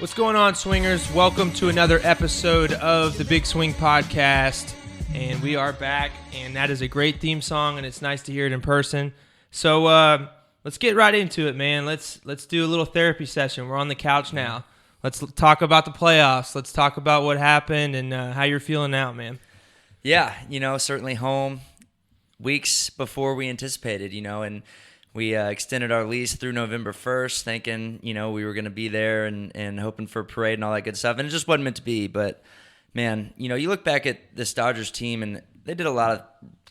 What's going on, swingers? Welcome to another episode of the Big Swing Podcast, and we are back, and that is a great theme song, and it's nice to hear it in person. So let's get right into it, man. Let's do a little therapy session. We're on the couch now. Let's talk about the playoffs. Let's talk about what happened and how you're feeling now, man. Yeah, certainly home weeks before we anticipated, and we extended our lease through November 1st, thinking, we were going to be there and hoping for a parade and all that good stuff. And it just wasn't meant to be. But, man, you look back at this Dodgers team, and they did a lot of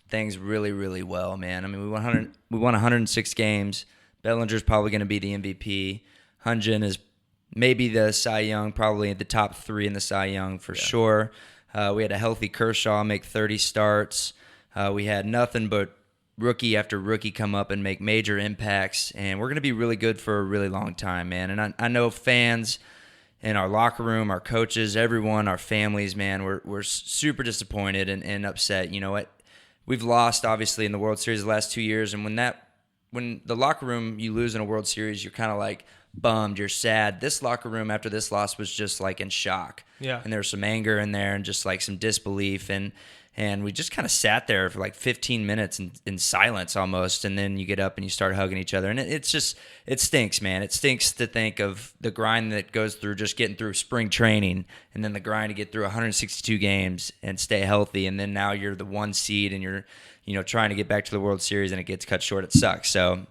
things really, really well, man. I mean, we won 106 games. Bellinger's probably going to be the MVP. Hyun-Jin is maybe the Cy Young, probably at the top 3 in the Cy Young for sure. We had a healthy Kershaw make 30 starts. We had nothing but rookie after rookie come up and make major impacts, and we're going to be really good for a really long time, man. And I know fans in our locker room, our coaches, everyone, our families, man, we're super disappointed and upset. We've lost, obviously, in the World Series the last 2 years, and when the locker room, you lose in a World Series, you're kind of like bummed, you're sad. This locker room after this loss was just like in shock. Yeah. And there was some anger in there and just like some disbelief, and we just kind of sat there for like 15 minutes in silence almost, and then you get up and you start hugging each other. And it stinks, man. It stinks to think of the grind that goes through just getting through spring training, and then the grind to get through 162 games and stay healthy, and then now you're the 1 seed and you're trying to get back to the World Series and it gets cut short. It sucks. So,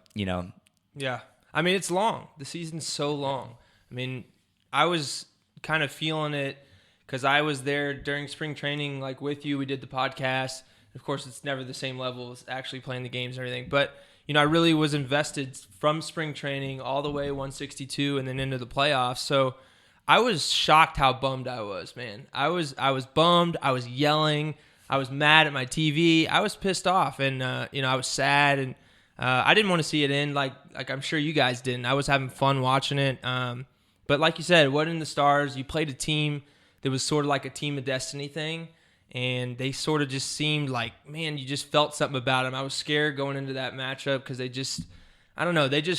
Yeah. I mean, it's long. The season's so long. I mean, I was kind of feeling it because I was there during spring training, like with you. We did the podcast. Of course, it's never the same level as actually playing the games and everything. But, I really was invested from spring training all the way 162 and then into the playoffs. So I was shocked how bummed I was, man. I was bummed. I was yelling. I was mad at my TV. I was pissed off, and I was sad, and I didn't want to see it end like I'm sure you guys didn't. I was having fun watching it. But like you said, it wasn't in the stars. You played a team that was sort of like a team of destiny thing, and they sort of just seemed like, man, you just felt something about them. I was scared going into that matchup because they just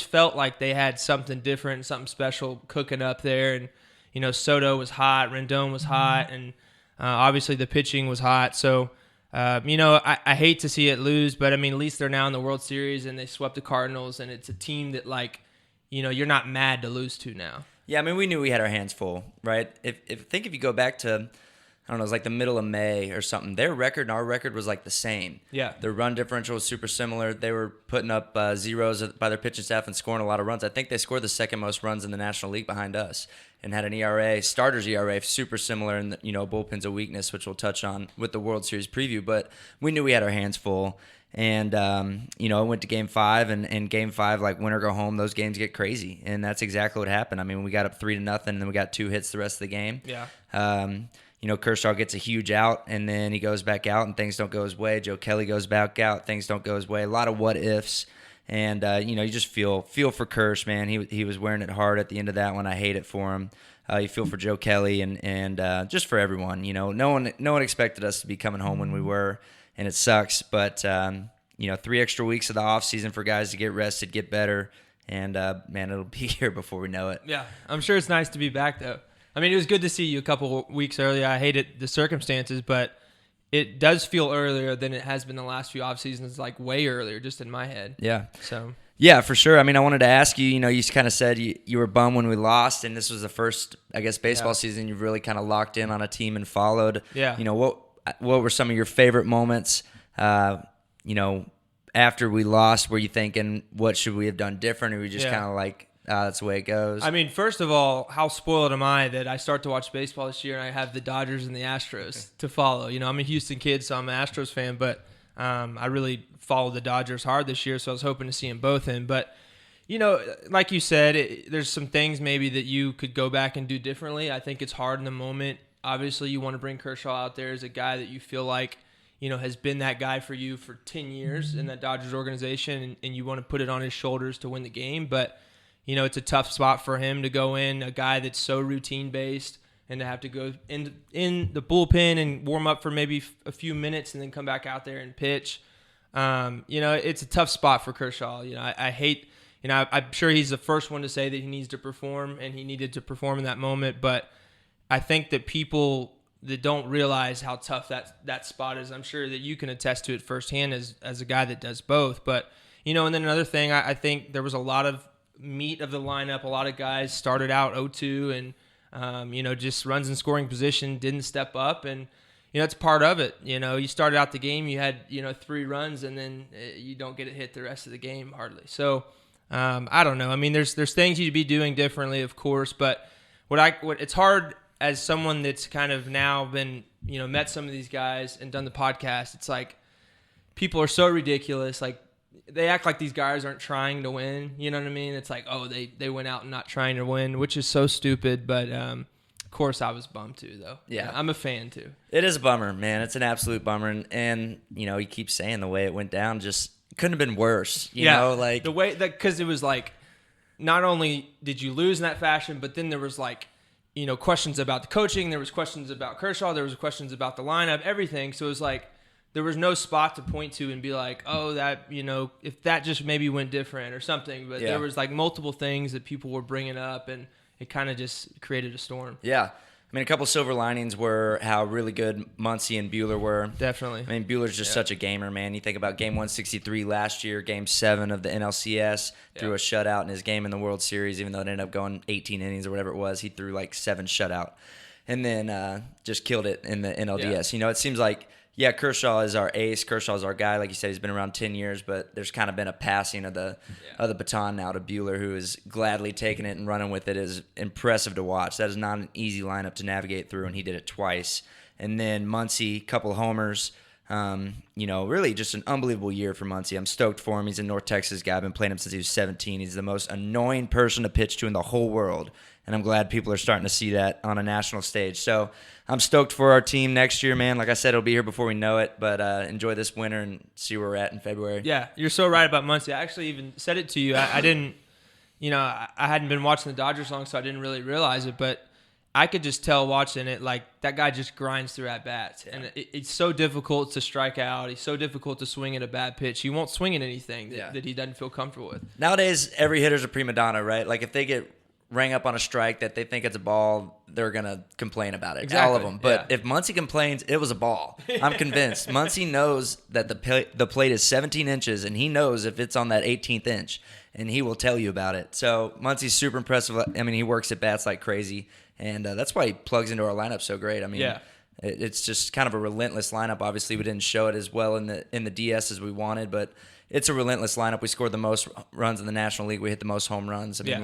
felt like they had something different, something special cooking up there. And, Soto was hot, Rendon was hot, and obviously the pitching was hot. So, I hate to see it lose, but, at least they're now in the World Series, and they swept the Cardinals, and it's a team that, you're not mad to lose to now. Yeah, we knew we had our hands full, right? If you go back to, I don't know, it was like the middle of May or something, their record and our record was like the same. Yeah. Their run differential was super similar. They were putting up zeros by their pitching staff and scoring a lot of runs. I think they scored the second most runs in the National League behind us and had an starter's ERA, super similar, and, bullpen's a weakness, which we'll touch on with the World Series preview. But we knew we had our hands full. And, I went to Game 5, and Game 5, like win or go home, those games get crazy. And that's exactly what happened. We got up 3-0, and then we got 2 hits the rest of the game. Yeah. Kershaw gets a huge out, and then he goes back out, and things don't go his way. Joe Kelly goes back out, things don't go his way. A lot of what ifs. And, you just feel for Kersh, man. He was wearing it hard at the end of that one. I hate it for him. You feel for Joe Kelly and just for everyone. No one expected us to be coming home when we were. And it sucks, but 3 extra weeks of the off season for guys to get rested, get better, and man, it'll be here before we know it. Yeah, I'm sure it's nice to be back though. It was good to see you a couple weeks earlier. I hated the circumstances, but it does feel earlier than it has been the last few off seasons, like way earlier, just in my head. Yeah. So. Yeah, for sure. I wanted to ask you. You kind of said you were bummed when we lost, and this was the first, I guess, baseball season you've really kind of locked in on a team and followed. Yeah. What were some of your favorite moments, after we lost? Were you thinking, what should we have done different? Or were you just kind of like, that's the way it goes? First of all, how spoiled am I that I start to watch baseball this year and I have the Dodgers and the Astros to follow? I'm a Houston kid, so I'm an Astros fan, but I really followed the Dodgers hard this year, so I was hoping to see them both in. But, like you said, there's some things maybe that you could go back and do differently. I think it's hard in the moment. Obviously, you want to bring Kershaw out there as a guy that you feel like, has been that guy for you for 10 years in that Dodgers organization, and you want to put it on his shoulders to win the game. But, it's a tough spot for him to go in, a guy that's so routine-based, and to have to go in the bullpen and warm up for maybe a few minutes and then come back out there and pitch. It's a tough spot for Kershaw. I hate I'm sure he's the first one to say that he needs to perform, and he needed to perform in that moment. But I think that people that don't realize how tough that spot is, I'm sure that you can attest to it firsthand as a guy that does both. But, and then another thing, I think there was a lot of meat of the lineup. A lot of guys started out 0-2 and, just runs in scoring position, didn't step up. And, it's part of it. You started out the game, you had, 3 runs, and then you don't get it hit the rest of the game hardly. So, I don't know. I mean, there's things you'd be doing differently, of course, but what it's hard as someone that's kind of now been, met some of these guys and done the podcast. It's like people are so ridiculous. Like they act like these guys aren't trying to win. You know what I mean? It's like, oh, they went out and not trying to win, which is so stupid. But of course, I was bummed too, though. Yeah, I'm a fan too. It is a bummer, man. It's an absolute bummer, and you keep saying the way it went down just couldn't have been worse. You know, like the way that because it was like not only did you lose in that fashion, but then there was like questions about the coaching. There was questions about Kershaw. There was questions about the lineup, everything. So it was like there was no spot to point to and be like, oh, that, if that just maybe went different or something. But there was like multiple things that people were bringing up, and it kind of just created a storm. Yeah. I mean, a couple silver linings were how really good Muncy and Buehler were. Definitely. I mean, Buehler's just such a gamer, man. You think about Game 163 last year, Game 7 of the NLCS, threw a shutout in his game in the World Series, even though it ended up going 18 innings or whatever it was. He threw like 7 shutout and then just killed it in the NLDS. It seems like, Kershaw is our ace. Kershaw is our guy. Like you said, he's been around 10 years, but there's kind of been a passing of the baton now to Buehler, who is gladly taking it and running with it. Is impressive to watch. That is not an easy lineup to navigate through, and he did it twice. And then Muncy, couple homers. Really just an unbelievable year for Muncy. I'm stoked for him. He's a North Texas guy. I've been playing him since he was 17. He's the most annoying person to pitch to in the whole world, and I'm glad people are starting to see that on a national stage. So I'm stoked for our team next year, man. Like I said, it'll be here before we know it, but enjoy this winter and see where we're at in February. Yeah, you're so right about Muncy. I actually even said it to you. I didn't, I hadn't been watching the Dodgers long, so I didn't really realize it, but I could just tell watching it, like, that guy just grinds through at-bats. Yeah. And it's so difficult to strike out. He's so difficult to swing at a bad pitch. He won't swing at anything that he doesn't feel comfortable with. Nowadays, every hitter's a prima donna, right? Like, if they get rang up on a strike that they think it's a ball, they're going to complain about it. Exactly. All of them. But if Muncy complains, it was a ball. I'm convinced. Muncy knows that the plate is 17 inches, and he knows if it's on that 18th inch, and he will tell you about it. So Muncy's super impressive. I mean, he works at bats like crazy. And that's why he plugs into our lineup so great. I mean, it's just kind of a relentless lineup. Obviously, we didn't show it as well in the DS as we wanted, but it's a relentless lineup. We scored the most runs in the National League. We hit the most home runs. I mean,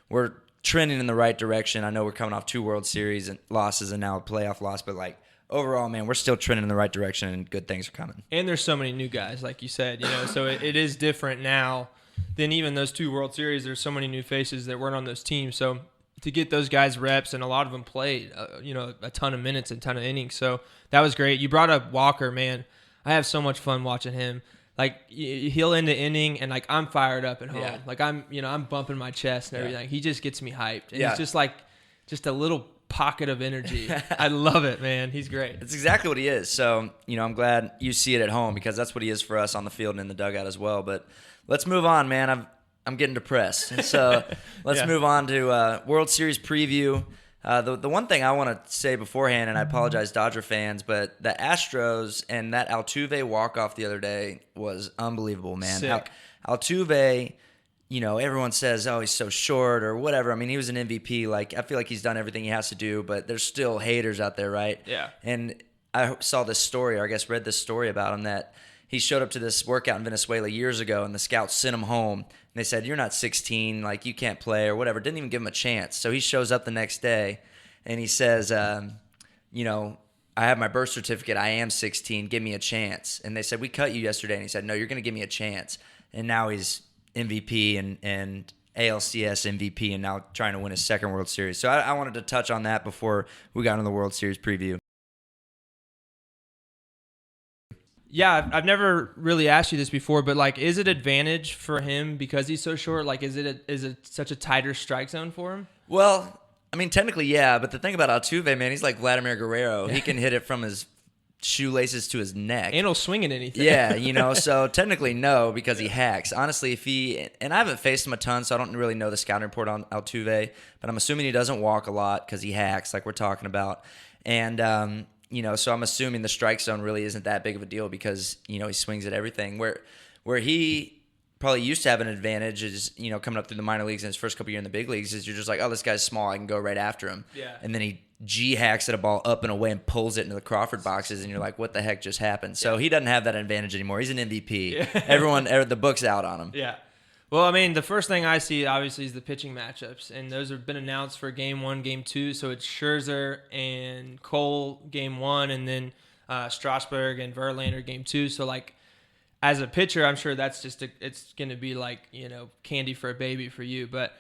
we're trending in the right direction. I know we're coming off 2 World Series and losses and now a playoff loss, but like overall, man, we're still trending in the right direction and good things are coming. And there's so many new guys, like you said, so it is different now than even those 2 World Series. There's so many new faces that weren't on those teams. So to get those guys reps, and a lot of them played, a ton of minutes and a ton of innings. So that was great. You brought up Walker, man. I have so much fun watching him. Like, he'll end the inning, and, like, I'm fired up at home. Yeah. Like, I'm bumping my chest and everything. He just gets me hyped. And he's just, like, just a little pocket of energy. I love it, man. He's great. It's exactly what he is. So, I'm glad you see it at home because that's what he is for us on the field and in the dugout as well. But let's move on, man. I'm getting depressed. So let's move on to World Series preview. The one thing I want to say beforehand, and I apologize, Dodger fans, but the Astros and that Altuve walk-off the other day was unbelievable, man. Sick. Altuve, everyone says, oh, he's so short or whatever. I mean, he was an MVP. Like, I feel like he's done everything he has to do, but there's still haters out there, right? Yeah. And I saw this story, or I guess read this story about him, that he showed up to this workout in Venezuela years ago, and the scouts sent him home. And they said, you're not 16, like, you can't play or whatever. Didn't even give him a chance. So he shows up the next day, and he says, I have my birth certificate. I am 16. Give me a chance. And they said, we cut you yesterday. And he said, no, you're going to give me a chance. And now he's MVP and ALCS MVP and now trying to win his second World Series. So I wanted to touch on that before we got into the World Series preview. Yeah, I've never really asked you this before, but like, is it advantage for him because he's so short? Like, is it such a tighter strike zone for him? Well, I mean, technically, yeah. But the thing about Altuve, man, he's like Vladimir Guerrero. He can hit it from his shoelaces to his neck. And he'll swing at anything. Yeah, so technically no, because he hacks. Honestly, and I haven't faced him a ton, so I don't really know the scouting report on Altuve, but I'm assuming he doesn't walk a lot because he hacks, like we're talking about. And, so I'm assuming the strike zone really isn't that big of a deal because, he swings at everything. Where he probably used to have an advantage is, coming up through the minor leagues in his first couple years in the big leagues is you're just like, oh, this guy's small, I can go right after him. Yeah. And then he G-hacks at a ball up and away and pulls it into the Crawford boxes, and you're like, what the heck just happened? So he doesn't have that advantage anymore. He's an MVP. Yeah. The book's out on him. Yeah. Well, I mean, the first thing I see, obviously, is the pitching matchups, and those have been announced for Game 1, Game 2, so it's Scherzer and Cole Game 1, and then Strasburg and Verlander Game 2, so, like, as a pitcher, I'm sure that's it's going to be like, candy for a baby for you. But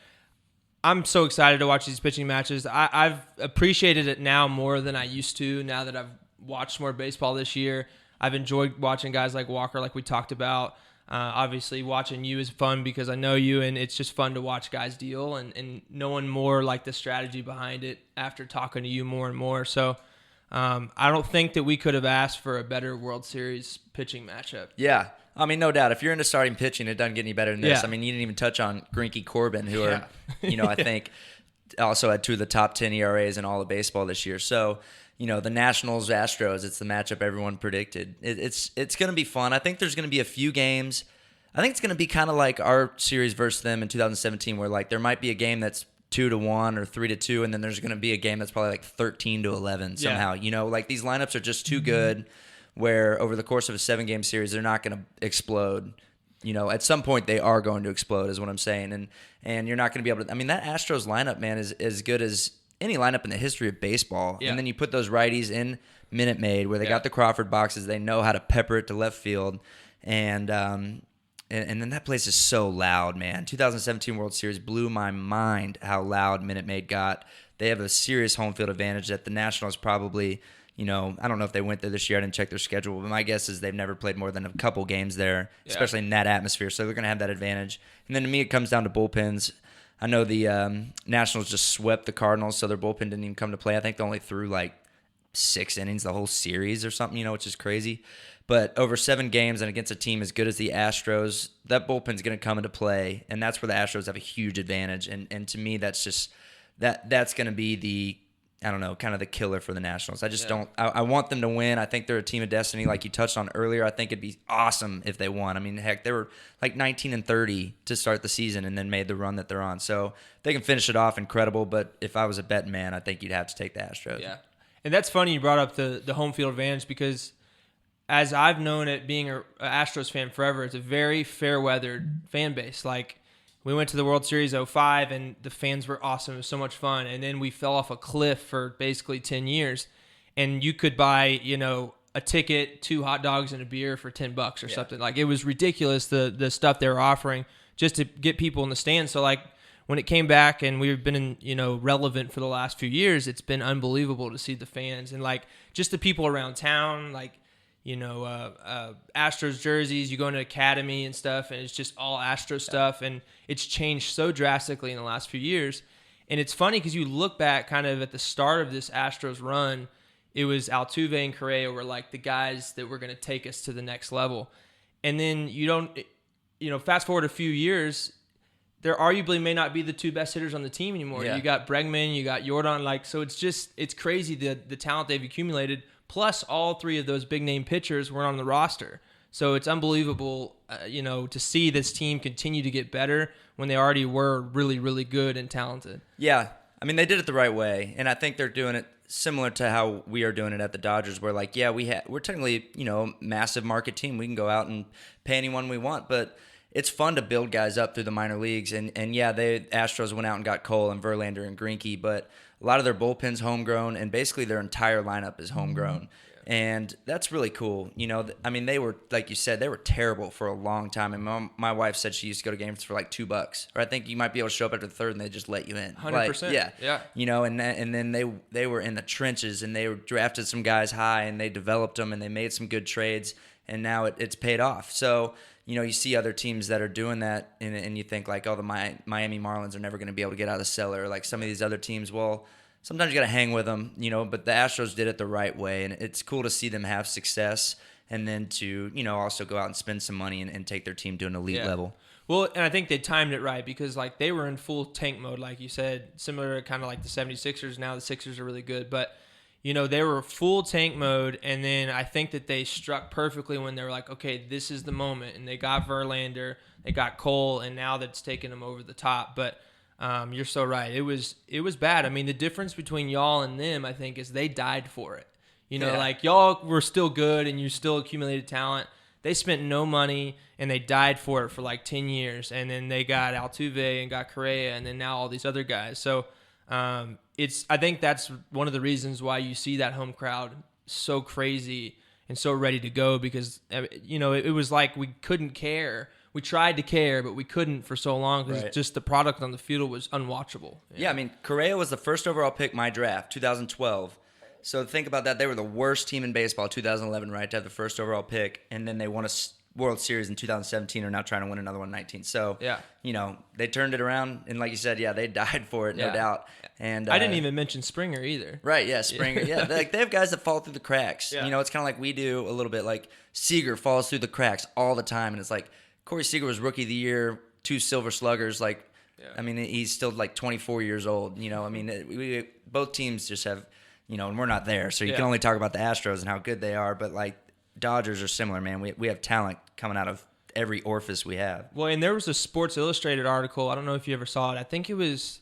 I'm so excited to watch these pitching matches. I've appreciated it now more than I used to, now that I've watched more baseball this year. I've enjoyed watching guys like Walker, like we talked about. Obviously, watching you is fun because I know you, and it's just fun to watch guys deal and knowing more like the strategy behind it after talking to you more and more. So I don't think that we could have asked for a better World Series pitching matchup. Yeah. I mean, no doubt. If you're into starting pitching, it doesn't get any better than this. Yeah. I mean, you didn't even touch on Greinke Corbin, who are, I think also had 2 of the top 10 ERAs in all of baseball this year. So, the Nationals, Astros, it's the matchup everyone predicted. It's going to be fun. I think there's going to be a few games. I think it's going to be kind of like our series versus them in 2017, where like there might be a game that's 2-1 or 3-2, and then there's going to be a game that's probably like 13-11 somehow. Yeah. Like these lineups are just too good. Where over the course of a 7-game series, they're not going to explode. At some point they are going to explode, is what I'm saying. And you're not going to be able to. I mean, that Astros lineup, man, is as good as any lineup in the history of baseball. Yeah. And then you put those righties in Minute Maid, where they got the Crawford boxes. They know how to pepper it to left field, and then that place is so loud, man. 2017 World Series blew my mind how loud Minute Maid got. They have a serious home field advantage that the Nationals probably. I don't know if they went there this year. I didn't check their schedule, but my guess is they've never played more than a couple games there, especially in that atmosphere. So they're going to have that advantage. And then to me, it comes down to bullpens. I know the Nationals just swept the Cardinals, so their bullpen didn't even come to play. I think they only threw like 6 innings the whole series or something, which is crazy. But over 7 games and against a team as good as the Astros, that bullpen's going to come into play, and that's where the Astros have a huge advantage. And to me, that's just that's going to be the kind of the killer for the Nationals. I just don't. I want them to win. I think they're a team of destiny, like you touched on earlier. I think it'd be awesome if they won. I mean, heck, they were like 19-30 to start the season, and then made the run that they're on. So if they can finish it off, incredible. But if I was a betting man, I think you'd have to take the Astros. Yeah, and that's funny you brought up the home field advantage because, as I've known it, being an Astros fan forever, it's a very fair-weathered fan base. Like, we went to the World Series 05, and the fans were awesome. It was so much fun. And then we fell off a cliff for basically 10 years. And you could buy, a ticket, 2 hot dogs, and a beer for $10 or something. Like, it was ridiculous, the stuff they were offering just to get people in the stands. So, like, when it came back and we've been, relevant for the last few years, it's been unbelievable to see the fans. And, like, just the people around town, like, Astros jerseys, you go into Academy and stuff, and it's just all Astros stuff, and it's changed so drastically in the last few years. And it's funny because you look back kind of at the start of this Astros run, it was Altuve and Correa were like the guys that were going to take us to the next level. And then fast forward a few years, there arguably may not be the 2 best hitters on the team anymore. Yeah. You got Bregman, you got Jordan, so it's crazy the talent they've accumulated. Plus, all 3 of those big-name pitchers were on the roster. So it's unbelievable, to see this team continue to get better when they already were really, really good and talented. Yeah. I mean, they did it the right way, and I think they're doing it similar to how we are doing it at the Dodgers, where, like, we're technically, a massive market team. We can go out and pay anyone we want, but it's fun to build guys up through the minor leagues. And the Astros went out and got Cole and Verlander and Greinke, but a lot of their bullpen's homegrown, and basically their entire lineup is homegrown. Yeah. And that's really cool. I mean, they were, like you said, they were terrible for a long time. And my wife said she used to go to games for like $2. Or I think you might be able to show up after the third and they just let you in. 100%. Yeah. And then they were in the trenches, and they drafted some guys high, and they developed them, and they made some good trades, and now it's paid off. So, you see other teams that are doing that, and you think like, oh, the Miami Marlins are never going to be able to get out of the cellar. Or like some of these other teams, well, sometimes you got to hang with them, but the Astros did it the right way, and it's cool to see them have success and then to, also go out and spend some money and take their team to an elite level. Well, and I think they timed it right because, like, they were in full tank mode, like you said, similar to kind of like the 76ers. Now the Sixers are really good, but, they were full tank mode, and then I think that they struck perfectly when they were like, okay, this is the moment, and they got Verlander, they got Cole, and now that's taking them over the top. But you're so right. It was bad. I mean, the difference between y'all and them, I think, is they died for it. Like, y'all were still good, and you still accumulated talent. They spent no money, and they died for it for like 10 years. And then they got Altuve and got Correa, and then now all these other guys. So I think that's one of the reasons why you see that home crowd so crazy and so ready to go because, it was like we couldn't care. We tried to care, but we couldn't for so long because just the product on the field was unwatchable. Yeah, I mean, Correa was the first overall pick my draft, 2012. So think about that. They were the worst team in baseball, 2011, right, to have the first overall pick, and then they won a World Series in 2017, are now trying to win another one in 19. So, they turned it around, and like you said, they died for it, no doubt. And I didn't even mention Springer either. Right, yeah, Springer. Yeah, they have guys that fall through the cracks. Yeah. It's kind of like we do a little bit. Like Seager falls through the cracks all the time, and it's like Corey Seager was Rookie of the Year, 2 Silver Sluggers. Like, I mean, he's still like 24 years old. I mean, both teams just have, and we're not there, so you can only talk about the Astros and how good they are. But like Dodgers are similar, man. We have talent coming out of every orifice we have. Well, and there was a Sports Illustrated article. I don't know if you ever saw it.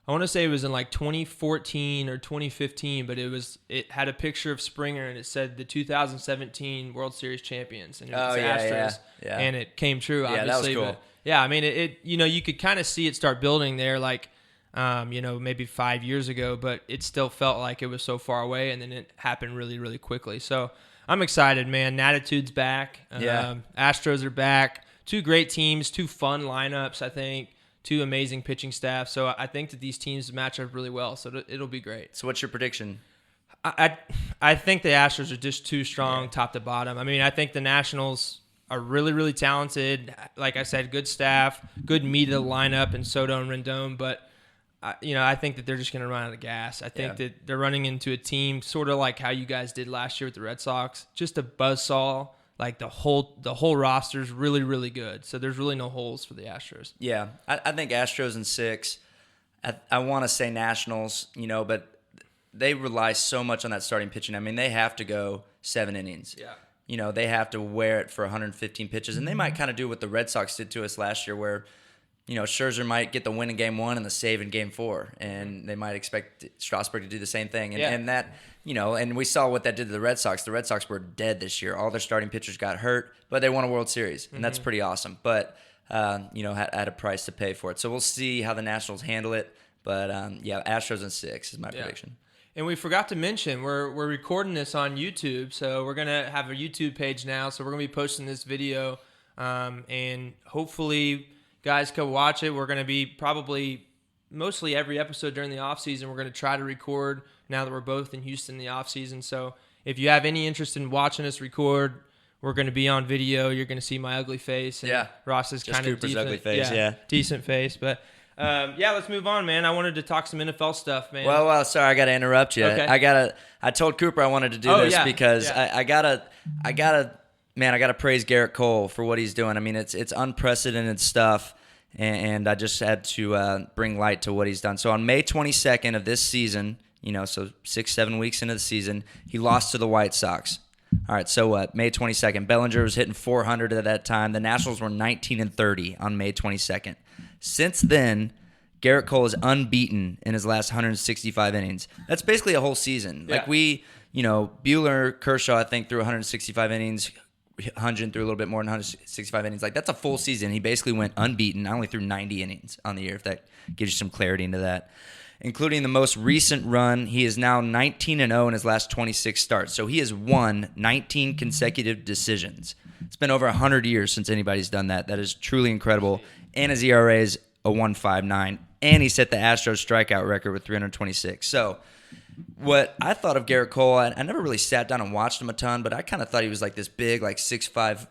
I want to say it was in like 2014 or 2015, but it had a picture of Springer and it said the 2017 World Series champions, and it was the Astros, and it came true. Obviously, that was cool. But I mean, it you could kind of see it start building there, like maybe 5 years ago, but it still felt like it was so far away, and then it happened really, really quickly. So I'm excited, man. Natitude's back. Astros are back. 2 great teams, 2 fun lineups, I think. 2 amazing pitching staff. So I think that these teams match up really well. So it'll be great. So what's your prediction? I think the Astros are just too strong top to bottom. I mean, I think the Nationals are really, really talented. Like I said, good staff, good meat of the lineup in Soto and Rendon. But, I think that they're just going to run out of gas. I think that they're running into a team sort of like how you guys did last year with the Red Sox. Just a buzzsaw. Like the whole roster is really, really good. So there's really no holes for the Astros. Yeah, I think Astros in 6. I want to say Nationals, but they rely so much on that starting pitching. I mean, they have to go 7 innings. Yeah. They have to wear it for 115 pitches. And they might kind of do what the Red Sox did to us last year where, Scherzer might get the win in Game 1 and the save in Game 4. And they might expect Strasburg to do the same thing. And that... and we saw what that did to the Red Sox. The Red Sox were dead this year. All their starting pitchers got hurt, but they won a World Series, and that's pretty awesome. But, at a price to pay for it. So we'll see how the Nationals handle it. But, Astros in 6 is my prediction. And we forgot to mention, we're recording this on YouTube, so we're going to have a YouTube page now. So we're going to be posting this video, and hopefully guys can watch it. We're going to be probably mostly every episode during the offseason. We're going to try to record now that we're both in Houston in the offseason. So if you have any interest in watching us record, we're going to be on video. You're going to see my ugly face. And Ross's kind of decent, ugly face, decent face. But, let's move on, man. I wanted to talk some NFL stuff, man. Well, sorry, I got to interrupt you. Okay. I told Cooper I wanted to do this because I gotta praise Garrett Cole for what he's doing. I mean, it's unprecedented stuff. And I just had to bring light to what he's done. So on May 22nd of this season, so 6-7 weeks into the season, he lost to the White Sox. All right, so what? May 22nd. Bellinger was hitting 400 at that time. The Nationals were 19-30 on May 22nd. Since then, Garrett Cole is unbeaten in his last 165 innings. That's basically a whole season. Yeah. Like Buehler, Kershaw, I think, threw 165 innings. Hunjin threw a little bit more than 165 innings. Like, that's a full season. He basically went unbeaten. I only threw 90 innings on the year, if that gives you some clarity into that. Including the most recent run, he is now 19-0 in his last 26 starts. So he has won 19 consecutive decisions. It's been over 100 years since anybody's done that. That is truly incredible. And his ERA is a 1.59. And he set the Astros strikeout record with 326. So what I thought of Garrett Cole, I never really sat down and watched him a ton, but I kind of thought he was like this big, like 6'5"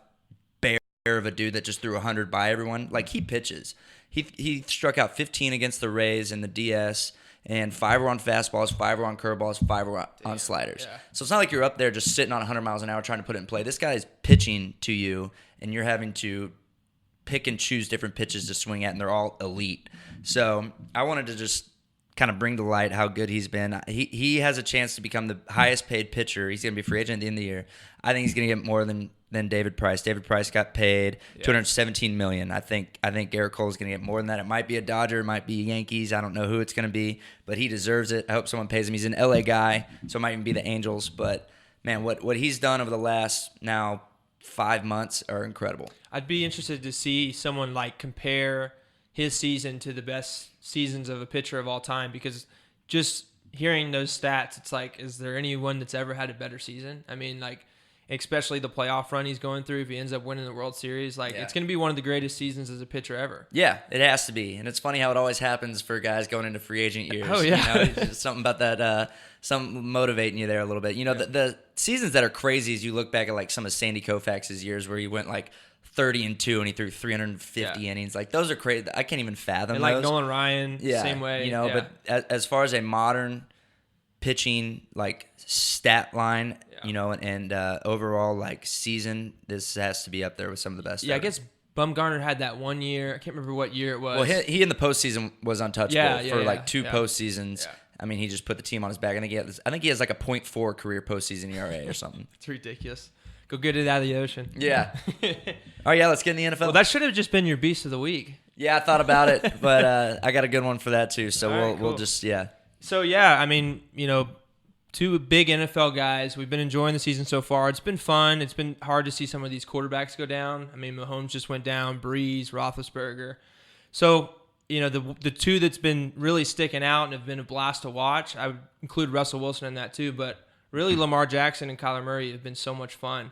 bear of a dude that just threw 100 by everyone. Like, he pitches. He struck out 15 against the Rays in the DS, and 5 were on fastballs, 5 were on curveballs, 5 were on sliders. Yeah. So it's not like you're up there just sitting on 100 miles an hour trying to put it in play. This guy is pitching to you, and you're having to pick and choose different pitches to swing at, and they're all elite. So I wanted to just kind of bring to light how good he's been. He has a chance to become the highest paid pitcher. He's going to be free agent at the end of the year. I think he's going to get more than David Price. David Price got paid $217 million. I think Garrett Cole is going to get more than that. It might be a Dodger, it might be Yankees. I don't know who it's going to be, but he deserves it. I hope someone pays him. He's an LA guy, so it might even be the Angels. But man, what he's done over the last now 5 months are incredible. I'd be interested to see someone like compare his season to the best seasons of a pitcher of all time, because just hearing those stats, it's like, is there anyone that's ever had a better season? I mean, like, especially the playoff run he's going through, if he ends up winning the World Series, like, it's going to be one of the greatest seasons as a pitcher ever. Yeah, it has to be. And it's funny how it always happens for guys going into free agent years. Oh, yeah. You know, it's something about that, something motivating you there a little bit. You know, the seasons that are crazy is you look back at, like, some of Sandy Koufax's years where he went, like, 30-2 and he threw 350 innings. Like, those are crazy. I can't even fathom and those. like Nolan Ryan, same way. You know, but as far as a modern pitching, like, stat line, you know, and overall, like, season, this has to be up there with some of the best. Yeah, ever. I guess Bumgarner had that one year. I can't remember what year it was. Well, he in the postseason was untouchable for like 2 postseasons. Yeah. I mean, he just put the team on his back. I think he has like a .4 career postseason ERA or something. It's ridiculous. Go get it out of the ocean. Yeah. All right, yeah, let's get in the NFL. Well, that should have just been your beast of the week. Yeah, I thought about it, but I got a good one for that too. So we'll just So yeah, I mean, you know, 2 big NFL guys. We've been enjoying the season so far. It's been fun. It's been hard to see some of these quarterbacks go down. I mean, Mahomes just went down, Breeze, Roethlisberger. So, you know, the 2 that's been really sticking out and have been a blast to watch, I would include Russell Wilson in that too, but really Lamar Jackson and Kyler Murray have been so much fun.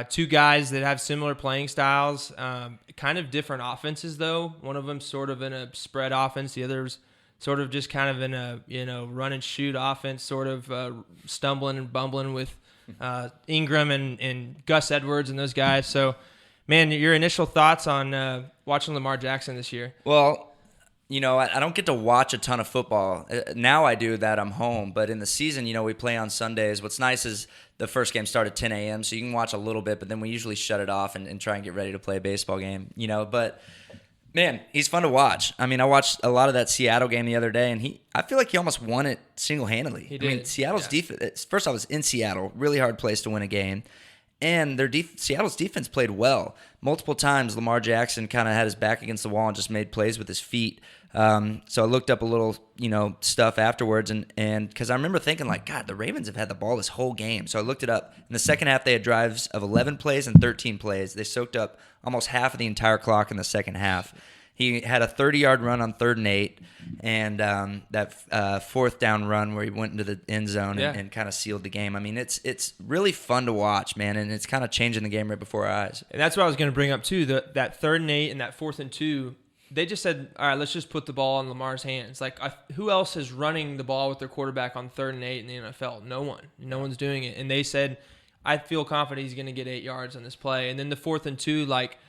2 guys that have similar playing styles, kind of different offenses though. One of them sort of in a spread offense, the other's sort of just kind of in a, you know, run and shoot offense, sort of stumbling and bumbling with Ingram and Gus Edwards and those guys. So, man, your initial thoughts on watching Lamar Jackson this year? Well, you know, I don't get to watch a ton of football. Now I do that. I'm home. But in the season, you know, we play on Sundays. What's nice is the first game started at 10 a.m., so you can watch a little bit, but then we usually shut it off and try and get ready to play a baseball game, you know. But man, he's fun to watch. I mean, I watched a lot of that Seattle game the other day, and I feel like he almost won it single-handedly. He did. I mean, Seattle's defense, first off, it was in Seattle, really hard place to win a game, and Seattle's defense played well. Multiple times, Lamar Jackson kind of had his back against the wall and just made plays with his feet. So I looked up a little, you know, stuff afterwards, and because I remember thinking, like, God, the Ravens have had the ball this whole game. So I looked it up. In the second half, they had drives of 11 plays and 13 plays. They soaked up almost half of the entire clock in the second half. He had a 30-yard run on 3rd and 8, and that 4th down run where he went into the end zone and kind of sealed the game. I mean, it's really fun to watch, man, and it's kind of changing the game right before our eyes. And that's what I was going to bring up too. That 3rd and 8 and that 4th and 2. They just said, all right, let's just put the ball in Lamar's hands. Like, who else is running the ball with their quarterback on 3rd and 8 in the NFL? No one. No one's doing it. And they said, I feel confident he's going to get 8 yards on this play. And then the 4th and 2, like,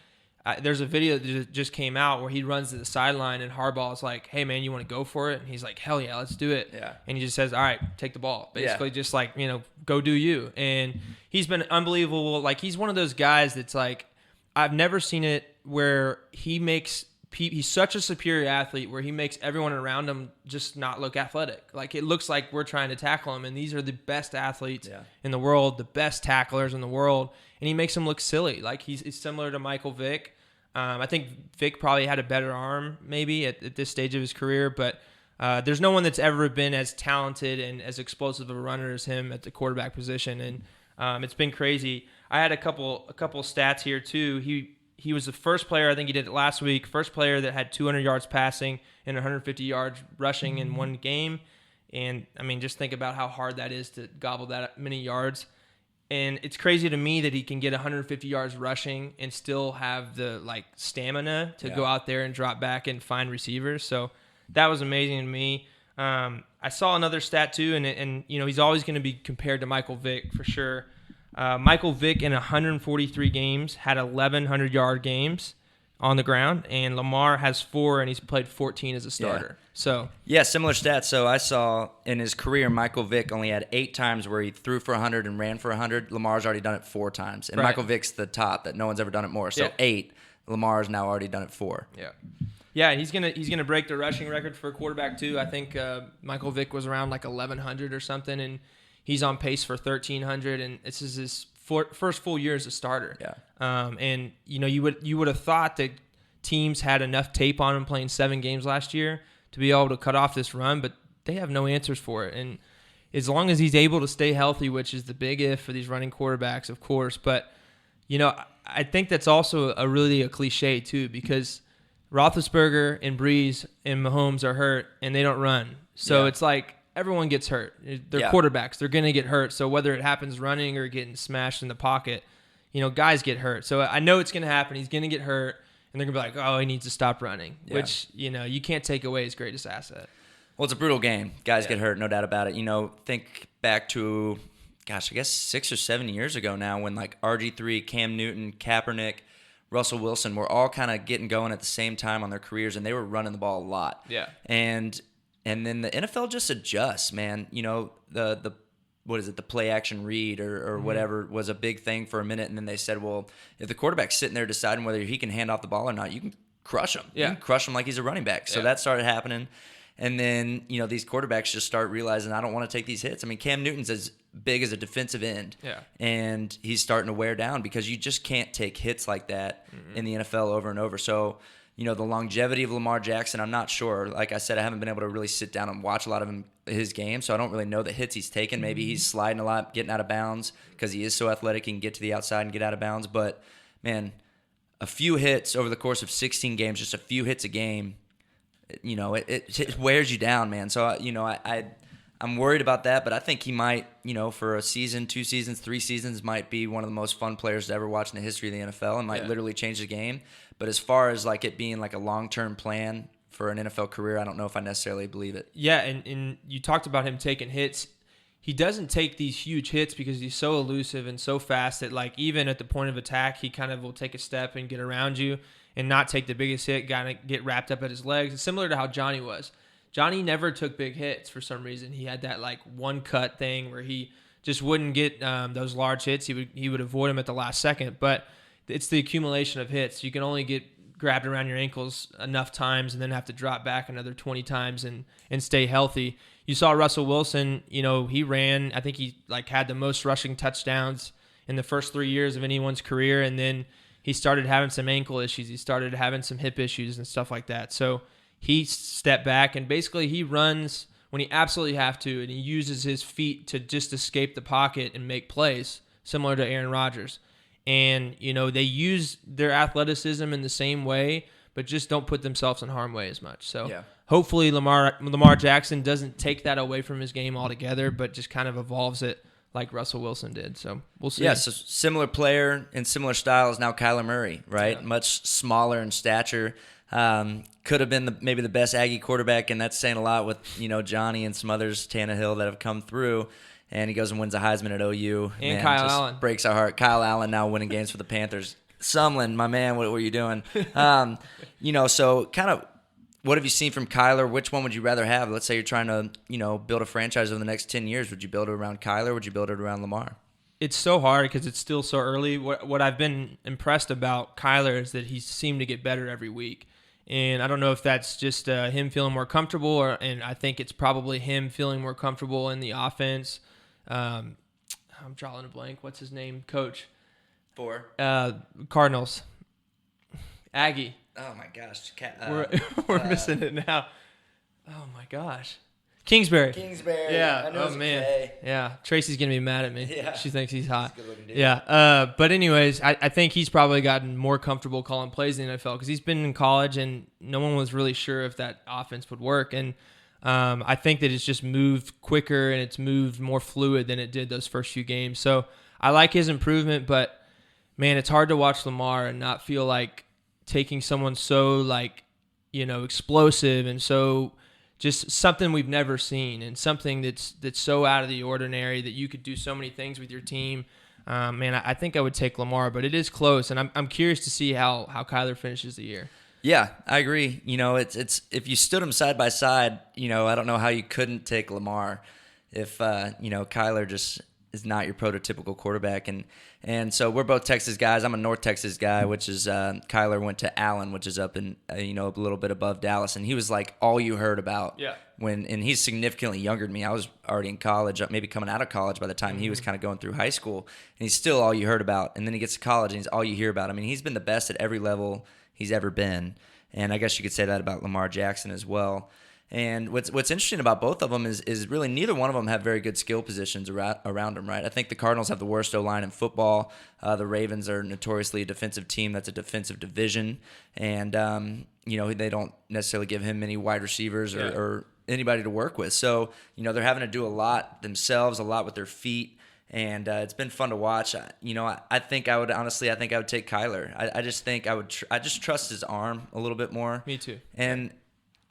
there's a video that just came out where he runs to the sideline and Harbaugh's like, hey, man, you want to go for it? And he's like, hell yeah, let's do it. Yeah. And he just says, all right, take the ball. Basically just like, you know, go do you. And he's been unbelievable. Like, he's one of those guys that's like, I've never seen it where he's such a superior athlete where he makes everyone around him just not look athletic. Like, it looks like we're trying to tackle him, and these are the best athletes in the world, the best tacklers in the world, and he makes them look silly. Like, he's similar to Michael Vick. I think Vick probably had a better arm maybe at this stage of his career, but there's no one that's ever been as talented and as explosive of a runner as him at the quarterback position, and it's been crazy. I had a couple stats here too. He was the first player, I think he did it last week, first player that had 200 yards passing and 150 yards rushing in one game. And, I mean, just think about how hard that is to gobble that many yards. And it's crazy to me that he can get 150 yards rushing and still have the, like, stamina to go out there and drop back and find receivers. So that was amazing to me. I saw another stat, too, and you know, he's always going to be compared to Michael Vick for sure. Michael Vick in 143 games had 1,100-yard games. on the ground, and Lamar has 4, and he's played 14 as a starter. Yeah. So yeah, similar stats. So I saw in his career, Michael Vick only had 8 times where he threw for 100 and ran for 100. Lamar's already done it 4 times, and Right. Michael Vick's the top that no one's ever done it more. So Yeah. 8. Lamar's now already done it 4. Yeah. Yeah, he's gonna break the rushing record for a quarterback too. I think Michael Vick was around like 1,100 or something, and he's on pace for 1,300. And this is his first full year as a starter. Yeah. And you would have thought that teams had enough tape on him playing 7 games last year to be able to cut off this run, but they have no answers for it. And as long as he's able to stay healthy, which is the big if for these running quarterbacks, of course, but I think that's also a cliche too, because Roethlisberger and Breeze and Mahomes are hurt and they don't run. So it's like everyone gets hurt. They're quarterbacks. They're going to get hurt. So whether it happens running or getting smashed in the pocket, guys get hurt. So I know it's going to happen. He's going to get hurt, and they're going to be like, oh, he needs to stop running, which, you can't take away his greatest asset. Well, it's a brutal game. Guys get hurt, no doubt about it. Think back to, I guess 6 or 7 years ago now when like RG3, Cam Newton, Kaepernick, Russell Wilson were all kind of getting going at the same time on their careers, and they were running the ball a lot. Yeah. And then the NFL just adjusts, man. The what is it, the play action read or whatever was a big thing for a minute, and then they said, well, if the quarterback's sitting there deciding whether he can hand off the ball or not, you can crush him. Yeah. You can crush him like he's a running back. So that started happening. And then, these quarterbacks just start realizing, I don't want to take these hits. I mean, Cam Newton's as big as a defensive end. Yeah. And he's starting to wear down because you just can't take hits like that in the NFL over and over. So, the longevity of Lamar Jackson, I'm not sure. Like I said, I haven't been able to really sit down and watch a lot of his game, so I don't really know the hits he's taken. Maybe he's sliding a lot, getting out of bounds because he is so athletic, he can get to the outside and get out of bounds. But, man, a few hits over the course of 16 games, just a few hits a game, it wears you down, man. So, I'm worried about that, but I think he might, for a season, 2 seasons, 3 seasons, might be one of the most fun players to ever watch in the history of the NFL and might literally change the game. But as far as like it being like a long-term plan for an NFL career, I don't know if I necessarily believe it. Yeah, and you talked about him taking hits. He doesn't take these huge hits because he's so elusive and so fast that like even at the point of attack, he kind of will take a step and get around you and not take the biggest hit, kind of get wrapped up at his legs. It's similar to how Johnny was. Johnny never took big hits for some reason. He had that like one cut thing where he just wouldn't get those large hits. He would avoid them at the last second. But it's the accumulation of hits. You can only get grabbed around your ankles enough times and then have to drop back another 20 times and stay healthy. You saw Russell Wilson. He ran. I think he like had the most rushing touchdowns in the first 3 years of anyone's career, and then he started having some ankle issues. He started having some hip issues and stuff like that. So he stepped back, and basically he runs when he absolutely have to, and he uses his feet to just escape the pocket and make plays, similar to Aaron Rodgers. And, they use their athleticism in the same way, but just don't put themselves in harm's way as much. So hopefully Lamar Jackson doesn't take that away from his game altogether, but just kind of evolves it like Russell Wilson did. So we'll see. Yeah, so similar player and similar style is now Kyler Murray, right? Yeah. Much smaller in stature. Could have been maybe the best Aggie quarterback, and that's saying a lot with, Johnny and some others, Tannehill, that have come through. And he goes and wins a Heisman at OU. And man, Kyle just Allen. Breaks our heart. Kyle Allen now winning games for the Panthers. Sumlin, my man, what were you doing? So kind of what have you seen from Kyler? Which one would you rather have? Let's say you're trying to, build a franchise over the next 10 years. Would you build it around Kyler or would you build it around Lamar? It's so hard because it's still so early. What I've been impressed about Kyler is that he seemed to get better every week. And I don't know if that's just him feeling more comfortable, and I think it's probably him feeling more comfortable in the offense. I'm drawing a blank. What's his name? Coach. For? Cardinals. Aggie. Oh, my gosh. We're missing it now. Oh, my gosh. Kingsbury. Yeah. I know oh, man. K. Yeah. Tracy's going to be mad at me. Yeah. She thinks he's hot. He's a good-looking dude. Yeah. But anyways, I think he's probably gotten more comfortable calling plays in the NFL because he's been in college and no one was really sure if that offense would work. And I think that it's just moved quicker and it's moved more fluid than it did those first few games. So I like his improvement, but, man, it's hard to watch Lamar and not feel like taking someone so, explosive and so just something we've never seen and something that's so out of the ordinary that you could do so many things with your team. man, I think I would take Lamar, but it is close, and I'm curious to see how Kyler finishes the year. Yeah, I agree. It's if you stood them side by side, I don't know how you couldn't take Lamar if Kyler just is not your prototypical quarterback. And so we're both Texas guys. I'm a North Texas guy, which is Kyler went to Allen, which is up in a little bit above Dallas, and he was like all you heard about. Yeah. And he's significantly younger than me. I was already in college, maybe coming out of college by the time he was kind of going through high school, and he's still all you heard about. And then he gets to college, and he's all you hear about. I mean, he's been the best at every level he's ever been, and I guess you could say that about Lamar Jackson as well. And what's interesting about both of them is really neither one of them have very good skill positions around them, right? I think the Cardinals have the worst O-line in football. The Ravens are notoriously a defensive team. That's a defensive division. And, they don't necessarily give him many wide receivers or anybody to work with. So, they're having to do a lot themselves, a lot with their feet. And it's been fun to watch. I think I would take Kyler. I just think I just trust his arm a little bit more. Me too. And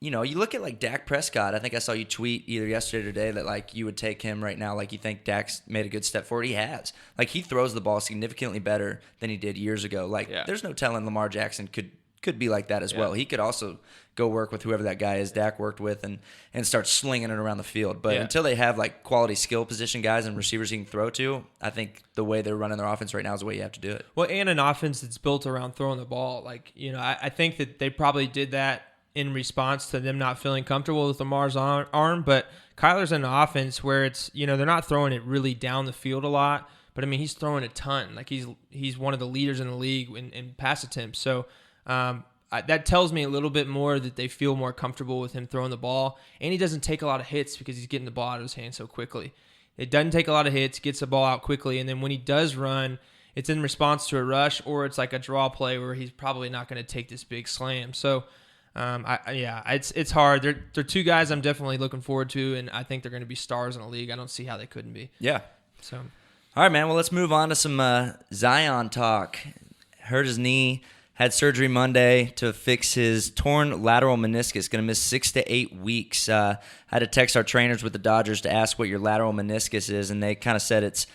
you look at like Dak Prescott. I think I saw you tweet either yesterday or today that like you would take him right now. Like you think Dak's made a good step forward. He has. Like he throws the ball significantly better than he did years ago. Like there's no telling Lamar Jackson could be like that as well. He could also go work with whoever that guy is Dak worked with and start slinging it around the field. But until they have like quality skill position guys and receivers he can throw to, I think the way they're running their offense right now is the way you have to do it. Well, and an offense that's built around throwing the ball. Like, I think that they probably did that in response to them not feeling comfortable with Lamar's arm. But Kyler's in an offense where it's, they're not throwing it really down the field a lot. But, I mean, he's throwing a ton. Like, he's one of the leaders in the league in pass attempts. So, that tells me a little bit more that they feel more comfortable with him throwing the ball. And he doesn't take a lot of hits because he's getting the ball out of his hand so quickly. It doesn't take a lot of hits, gets the ball out quickly. And then when he does run, it's in response to a rush or it's like a draw play where he's probably not going to take this big slam. So, it's hard. They're two guys I'm definitely looking forward to, and I think they're going to be stars in the league. I don't see how they couldn't be. Yeah. So, all right, man. Well, let's move on to some Zion talk. Hurt his knee, had surgery Monday to fix his torn lateral meniscus. Going to miss 6 to 8 weeks. I had to text our trainers with the Dodgers to ask what your lateral meniscus is, and they kind of said it's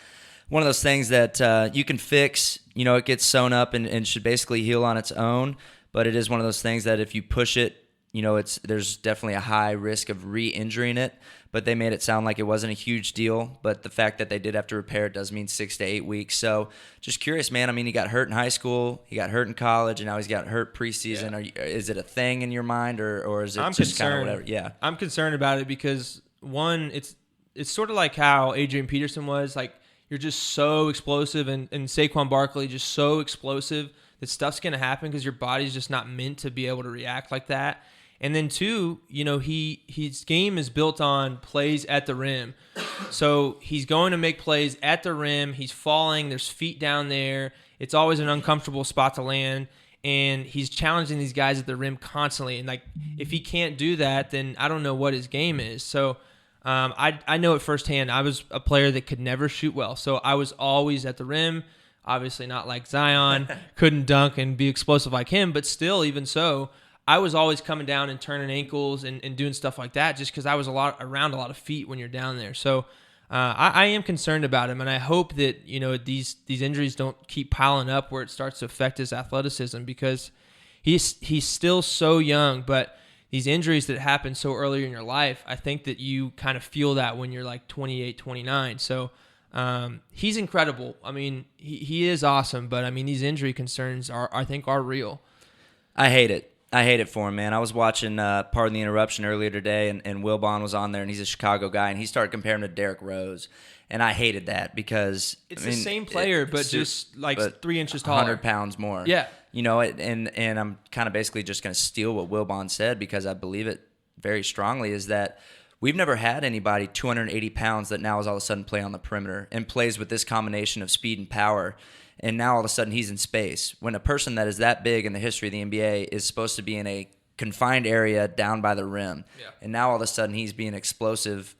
one of those things that you can fix. It gets sewn up and should basically heal on its own. But it is one of those things that if you push it, there's definitely a high risk of re-injuring it. But they made it sound like it wasn't a huge deal. But the fact that they did have to repair it does mean 6 to 8 weeks. So just curious, man. I mean, he got hurt in high school, he got hurt in college, and now he's got hurt preseason. Yeah. Is it a thing in your mind, or is it just kind of whatever? Yeah, I'm concerned about it because one, it's sort of like how Adrian Peterson was. Like you're just so explosive, and Saquon Barkley just so explosive. That stuff's going to happen because your body's just not meant to be able to react like that. And then two, his game is built on plays at the rim. So he's going to make plays at the rim. He's falling. There's feet down there. It's always an uncomfortable spot to land. And he's challenging these guys at the rim constantly. And, like, if he can't do that, then I don't know what his game is. So I know it firsthand. I was a player that could never shoot well. So I was always at the rim. Obviously not like Zion, couldn't dunk and be explosive like him, but still, even so, I was always coming down and turning ankles and doing stuff like that just because I was around a lot of feet when you're down there. So I am concerned about him, and I hope that these injuries don't keep piling up where it starts to affect his athleticism because he's still so young, but these injuries that happen so early in your life, I think that you kind of feel that when you're like 28, 29. So he's incredible. I mean, he is awesome, but I mean, these injury concerns I think are real. I hate it for him, man. I was watching Pardon the Interruption earlier today, and Will Bond was on there, and he's a Chicago guy, and he started comparing him to Derrick Rose, and I hated that because it's the same player, but just like 3 inches taller, 100 pounds more. Yeah, and I'm kind of basically just going to steal what Will Bond said because I believe it very strongly. Is that we've never had anybody 280 pounds that now is all of a sudden play on the perimeter and plays with this combination of speed and power. And now all of a sudden he's in space. When a person that is that big in the history of the NBA is supposed to be in a confined area down by the rim. Yeah. And now all of a sudden he's being explosive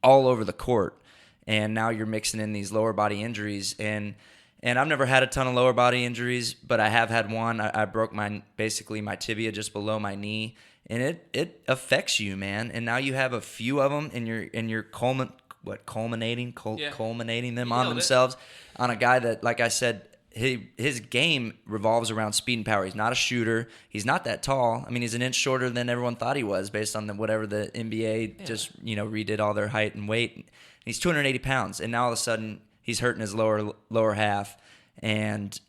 all over the court. And now you're mixing in these lower body injuries. And I've never had a ton of lower body injuries, but I have had one. I broke my tibia just below my knee. And it affects you, man. And now you have a few of them in your culminating them You on nailed it. themselves on a guy that, like I said, his game revolves around speed and power. He's not a shooter. He's not that tall. I mean, he's an inch shorter than everyone thought he was based on whatever the NBA just redid all their height and weight. And he's 280 pounds, and now all of a sudden he's hurting his lower half. And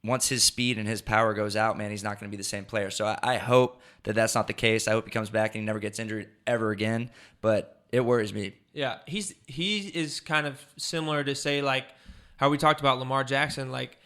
once his speed and his power goes out, man, he's not going to be the same player. So I hope that that's not the case. I hope he comes back and he never gets injured ever again. But it worries me. Yeah, he is kind of similar to, say, like how we talked about Lamar Jackson. Like,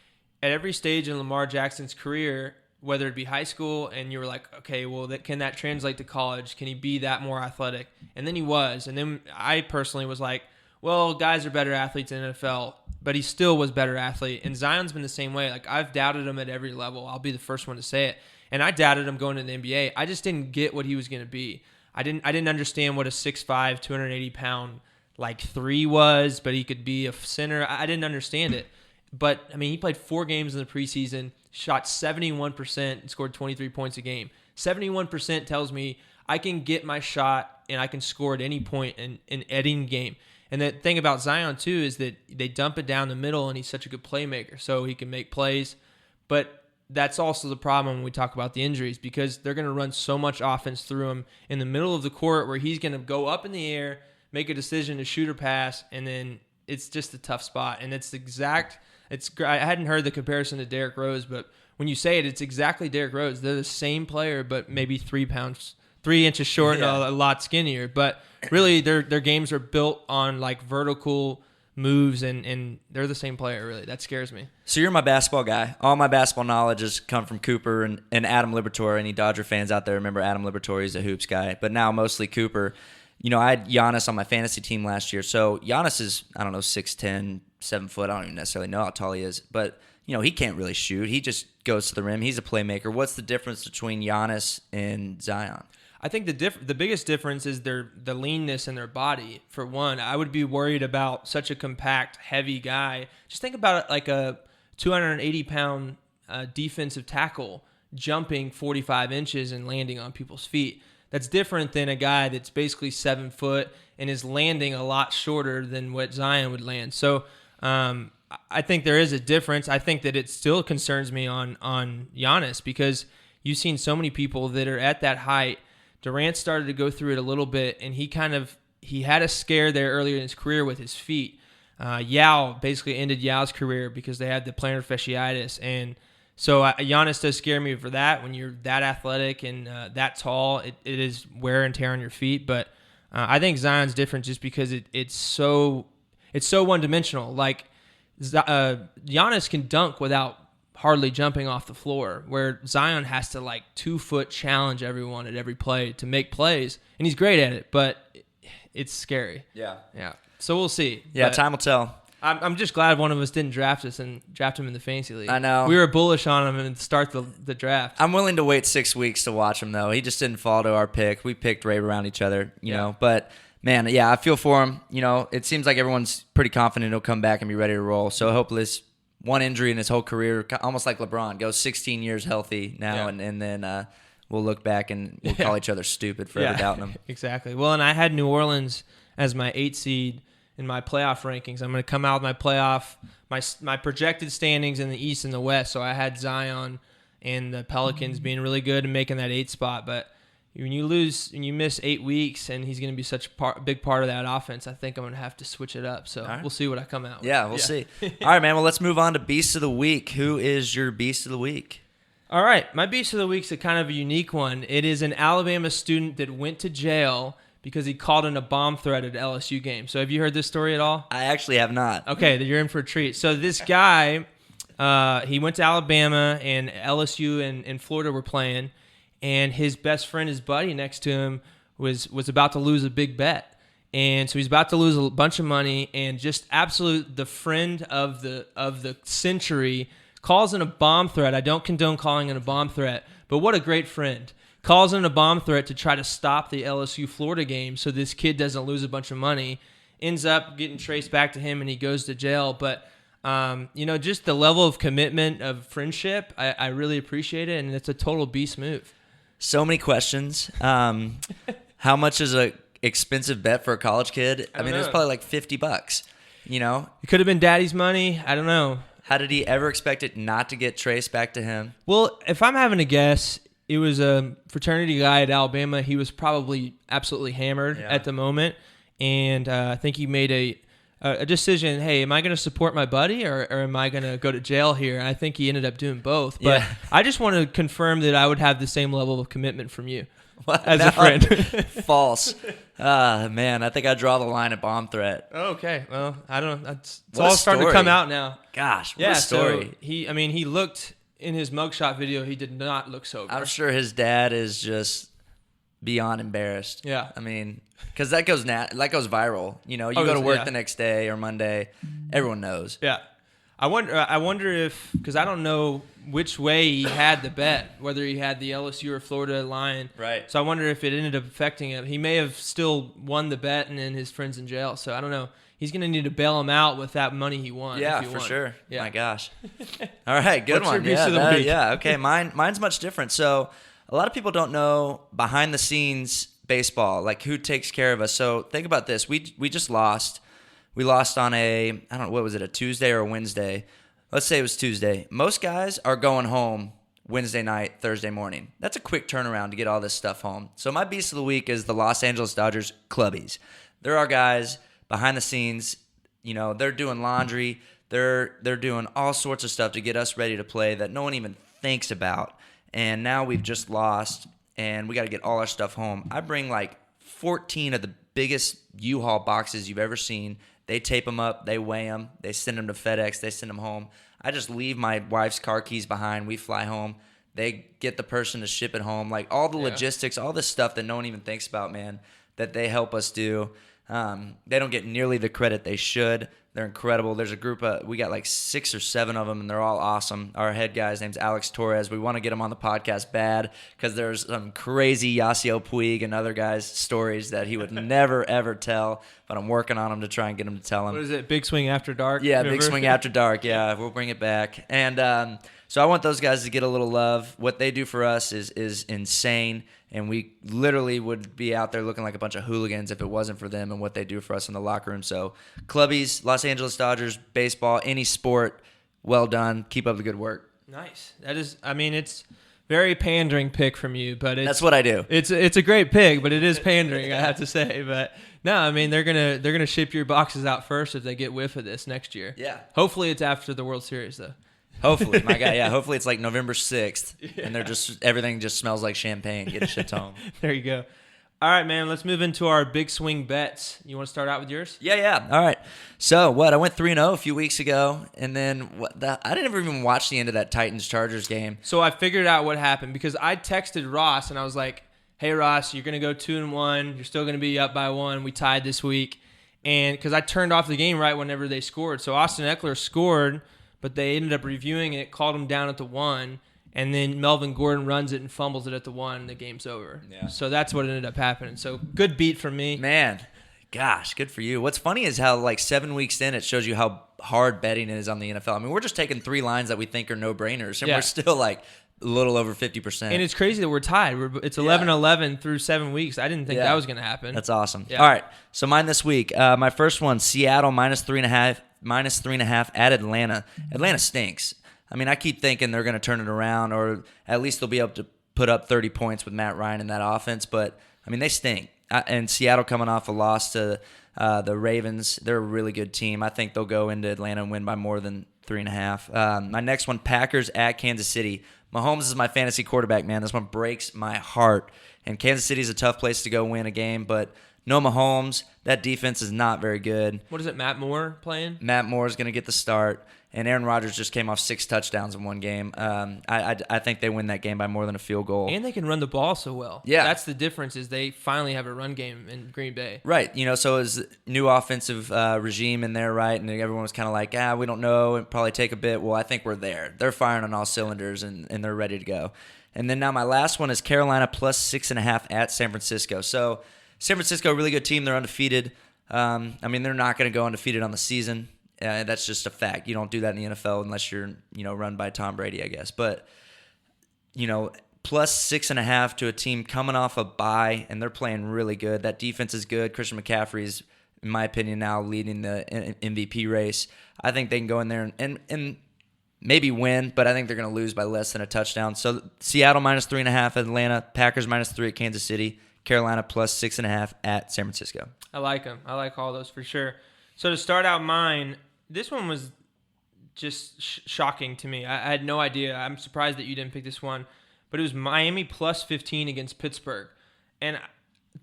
at every stage in Lamar Jackson's career, whether it be high school and you were like, okay, well, can that translate to college? Can he be that more athletic? And then he was. And then I personally was like, well, guys are better athletes in the NFL, but he still was better athlete. And Zion's been the same way. Like, I've doubted him at every level. I'll be the first one to say it. And I doubted him going to the NBA. I just didn't get what he was going to be. I didn't understand what a 6'5", 280-pound like 3 was, but he could be a center. I didn't understand it. But, I mean, he played 4 games in the preseason, shot 71%, and scored 23 points a game. 71% tells me I can get my shot and I can score at any point in any game. And the thing about Zion, too, is that they dump it down the middle, and he's such a good playmaker, so he can make plays. But that's also the problem when we talk about the injuries, because they're going to run so much offense through him in the middle of the court where he's going to go up in the air, make a decision to shoot or pass, and then it's just a tough spot. And I hadn't heard the comparison to Derrick Rose, but when you say it, it's exactly Derrick Rose. They're the same player, but maybe 3 inches short and a lot skinnier. But really, their games are built on like vertical moves, and they're the same player, really. That scares me. So you're my basketball guy. All my basketball knowledge has come from Cooper and Adam Liberatore. Any Dodger fans out there remember Adam Liberatore? He's a hoops guy, but now mostly Cooper. I had Giannis on my fantasy team last year. So Giannis is, 6'10", 7 foot. I don't even necessarily know how tall he is, but he can't really shoot. He just goes to the rim. He's a playmaker. What's the difference between Giannis and Zion? I think the biggest difference is the leanness in their body. For one, I would be worried about such a compact, heavy guy. Just think about it like a 280-pound defensive tackle jumping 45 inches and landing on people's feet. That's different than a guy that's basically 7 foot and is landing a lot shorter than what Zion would land. So I think there is a difference. I think that it still concerns me on Giannis, because you've seen so many people that are at that height. Durant started to go through it a little bit, and he had a scare there earlier in his career with his feet. Yao basically ended Yao's career because they had the plantar fasciitis, and so Giannis does scare me for that. When you're that athletic and that tall, it is wear and tear on your feet. But I think Zion's different just because it's so one-dimensional. Like Giannis can dunk without hardly jumping off the floor, where Zion has to 2-foot challenge everyone at every play to make plays, and he's great at it, but it's scary. Yeah. So we'll see. Yeah, but time will tell. I'm just glad one of us didn't draft him in the fantasy league. I know. We were bullish on him and start the draft. I'm willing to wait 6 weeks to watch him, though. He just didn't fall to our pick. We picked right around each other, you know. But, man, I feel for him. It seems like everyone's pretty confident he'll come back and be ready to roll. So hopefully this one injury in his whole career, almost like LeBron, goes 16 years healthy now, and then we'll look back and we'll call each other stupid for ever doubting him. Exactly. Well, and I had New Orleans as my 8 seed in my playoff rankings. I'm going to come out with my projected standings in the East and the West. So I had Zion and the Pelicans being really good and making that 8 spot. But when you miss 8 weeks, and he's going to be such a big part of that offense, I think I'm going to have to switch it up. So We'll see what I come out with. Yeah, we'll see. All right, man. Well, let's move on to Beast of the Week. Who is your Beast of the Week? All right. My Beast of the Week is a kind of a unique one. It is an Alabama student that went to jail because he called in a bomb threat at an LSU game. So have you heard this story at all? I actually have not. Okay, then you're in for a treat. So this guy, he went to Alabama, and LSU and Florida were playing, and his best friend, his buddy next to him, was about to lose a big bet. And so he's about to lose a bunch of money, and just the friend of the century calls in a bomb threat. I don't condone calling in a bomb threat, but what a great friend. Calls in a bomb threat to try to stop the LSU-Florida game so this kid doesn't lose a bunch of money. Ends up getting traced back to him, and he goes to jail. But, just the level of commitment of friendship, I really appreciate it, and it's a total beast move. So many questions. How much is a expensive bet for a college kid. I mean, it was probably like $50. You know, it could have been daddy's money. I don't know. How did he ever expect it not to get traced back to him? Well, if I'm having to guess, it was a fraternity guy at Alabama. He was probably absolutely hammered at the moment, and I think he made a decision. Hey, am I going to support my buddy or am I going to go to jail here? And I think he ended up doing both. But I just want to confirm that I would have the same level of commitment from you as a friend. False. Man, I think I draw the line at bomb threat. Okay, well, I don't. It's all starting to come out now. Gosh, what a story. So he looked in his mugshot video. He did not look sober. I'm sure his dad is just beyond embarrassed. Yeah, I mean, because that goes viral. You know, you go to work the next day or Monday, everyone knows. Yeah, I wonder if, because I don't know which way he had the bet, whether he had the LSU or Florida line. Right. So I wonder if it ended up affecting him. He may have still won the bet and then his friend's in jail. So I don't know. He's going to need to bail him out with that money he won. Yeah, for sure. Yeah. My gosh. All right, good one. Yeah, okay. Mine's much different. So a lot of people don't know behind the scenes baseball, like who takes care of us. So think about this. We just lost. We lost on I don't know, what was it, a Tuesday or a Wednesday? Let's say it was Tuesday. Most guys are going home Wednesday night, Thursday morning. That's a quick turnaround to get all this stuff home. So my beast of the week is the Los Angeles Dodgers clubbies. There are guys behind the scenes, you know, they're doing laundry. They're doing all sorts of stuff to get us ready to play that no one even thinks about. And now we've just lost, and we got to get all our stuff home. I bring like 14 of the biggest U-Haul boxes you've ever seen. They tape them up, they weigh them, they send them to FedEx, they send them home. I just leave my wife's car keys behind. We fly home. They get the person to ship it home. Like all the logistics, all this stuff that no one even thinks about, man, that they help us do. They don't get nearly the credit they should. They're incredible. There's a group we got like 6 or 7 of them, and they're all awesome. Our head guy's name's Alex Torres. We want to get him on the podcast bad because there's some crazy Yasiel Puig and other guys' stories that he would never, ever tell, but I'm working on him to try and get him to tell him. What is it, Big Swing After Dark? Yeah, Big Swing After Dark. Yeah, we'll bring it back. And so I want those guys to get a little love. What they do for us is insane, and we literally would be out there looking like a bunch of hooligans if it wasn't for them and what they do for us in the locker room. So clubbies, Los Angeles Dodgers, baseball, any sport, well done. Keep up the good work. Nice. That is, I mean, it's very pandering pick from you, but that's what I do. It's a great pick, but it is pandering, I have to say. But no, I mean they're gonna ship your boxes out first if they get whiff of this next year. Yeah. Hopefully it's after the World Series though. Hopefully, my guy. Yeah, hopefully it's like November 6th, and everything just smells like champagne. Get it shipped home. There you go. All right, man. Let's move into our big swing bets. You want to start out with yours? Yeah. All right. So I went 3-0 a few weeks ago, and then I didn't even watch the end of that Titans-Chargers game. So I figured out what happened because I texted Ross, and I was like, "Hey, Ross, you're gonna go 2-1. You're still gonna be up by 1. We tied this week." And because I turned off the game right whenever they scored, so Austin Eckler scored. But they ended up reviewing it, called him down at the 1, and then Melvin Gordon runs it and fumbles it at the 1, and the game's over. Yeah. So that's what ended up happening. So good beat from me. Man, gosh, good for you. What's funny is how like 7 weeks in, it shows you how hard betting is on the NFL. I mean, we're just taking 3 lines that we think are no-brainers, and we're still like a little over 50%. And it's crazy that we're tied. It's 11-11 through 7 weeks. I didn't think that was going to happen. That's awesome. Yeah. All right, so mine this week. My first one, Seattle -3.5 at Atlanta. Atlanta stinks. I mean, I keep thinking they're going to turn it around, or at least they'll be able to put up 30 points with Matt Ryan in that offense. But, I mean, they stink. And Seattle coming off a loss to the Ravens. They're a really good team. I think they'll go into Atlanta and win by more than 3.5. My next one, Packers at Kansas City. Mahomes is my fantasy quarterback, man. This one breaks my heart. And Kansas City is a tough place to go win a game, but no Mahomes. That defense is not very good. What is it, Matt Moore playing? Matt Moore is going to get the start, and Aaron Rodgers just came off 6 touchdowns in one game. I think they win that game by more than a field goal. And they can run the ball so well. Yeah. That's the difference is they finally have a run game in Green Bay. Right. You know, so is new offensive regime in there, right? And everyone was kind of like, we don't know. It'll probably take a bit. Well, I think we're there. They're firing on all cylinders, and they're ready to go. And then now my last one is Carolina +6.5 at San Francisco. So San Francisco, really good team. They're undefeated. I mean, they're not going to go undefeated on the season. That's just a fact. You don't do that in the NFL unless you're, run by Tom Brady, I guess. But, plus 6.5 to a team coming off a bye, and they're playing really good. That defense is good. Christian McCaffrey's, in my opinion, now leading the MVP race. I think they can go in there and maybe win, but I think they're going to lose by less than a touchdown. So Seattle minus 3.5 at Atlanta, Packers minus 3 at Kansas City, Carolina plus 6.5 at San Francisco. I like them. I like all those for sure. So to start out mine, this one was just shocking to me. I had no idea. I'm surprised that you didn't pick this one, but it was Miami plus 15 against Pittsburgh. And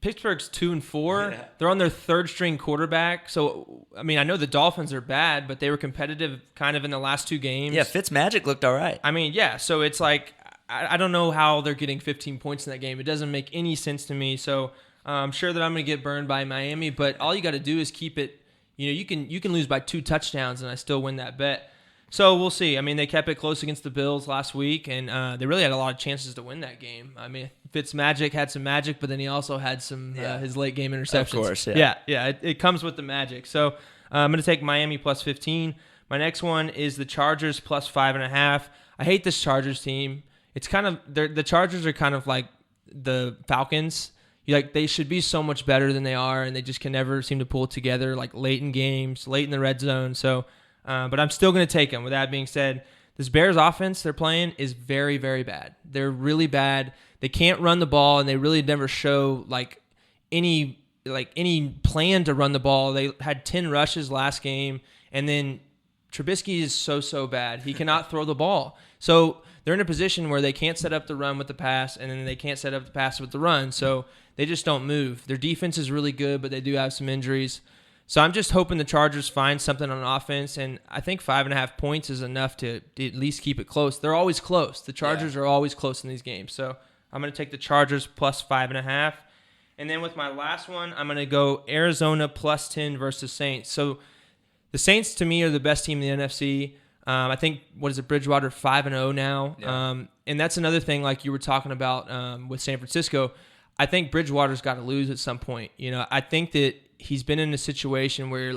Pittsburgh's 2-4. Yeah. They're on their third string quarterback. So, I mean, I know the Dolphins are bad, but they were competitive kind of in the last 2 games. Yeah, Fitzmagic looked all right. I mean, yeah. So it's like, I don't know how they're getting 15 points in that game. It doesn't make any sense to me. So I'm sure that I'm going to get burned by Miami, but all you got to do is keep it. You know, you can lose by 2 touchdowns and I still win that bet. So we'll see. I mean, they kept it close against the Bills last week, and they really had a lot of chances to win that game. I mean, Fitzmagic had some magic, but then he also had some his late game interceptions. Of course, yeah. It comes with the magic. So I'm going to take Miami plus 15. My next one is the Chargers plus 5.5. I hate this Chargers team. It's kind of the Chargers are kind of like the Falcons. They should be so much better than they are, and they just can never seem to pull it together, like late in games, late in the red zone. So. But I'm still going to take them. With that being said, this Bears offense they're playing is very, very bad. They're really bad. They can't run the ball, and they really never show any plan to run the ball. They had 10 rushes last game, and then Trubisky is so bad. He cannot throw the ball. So they're in a position where they can't set up the run with the pass, and then they can't set up the pass with the run. So they just don't move. Their defense is really good, but they do have some injuries. So I'm just hoping the Chargers find something on offense, and I think 5.5 points is enough to at least keep it close. They're always close. The Chargers are always close in these games. So I'm going to take the Chargers plus 5.5. And then with my last one, I'm going to go Arizona plus 10 versus Saints. So the Saints, to me, are the best team in the NFC. I think, Bridgewater 5-0 now. Yeah. And that's another thing like you were talking about with San Francisco. I think Bridgewater's got to lose at some point. You know, I think that he's been in a situation where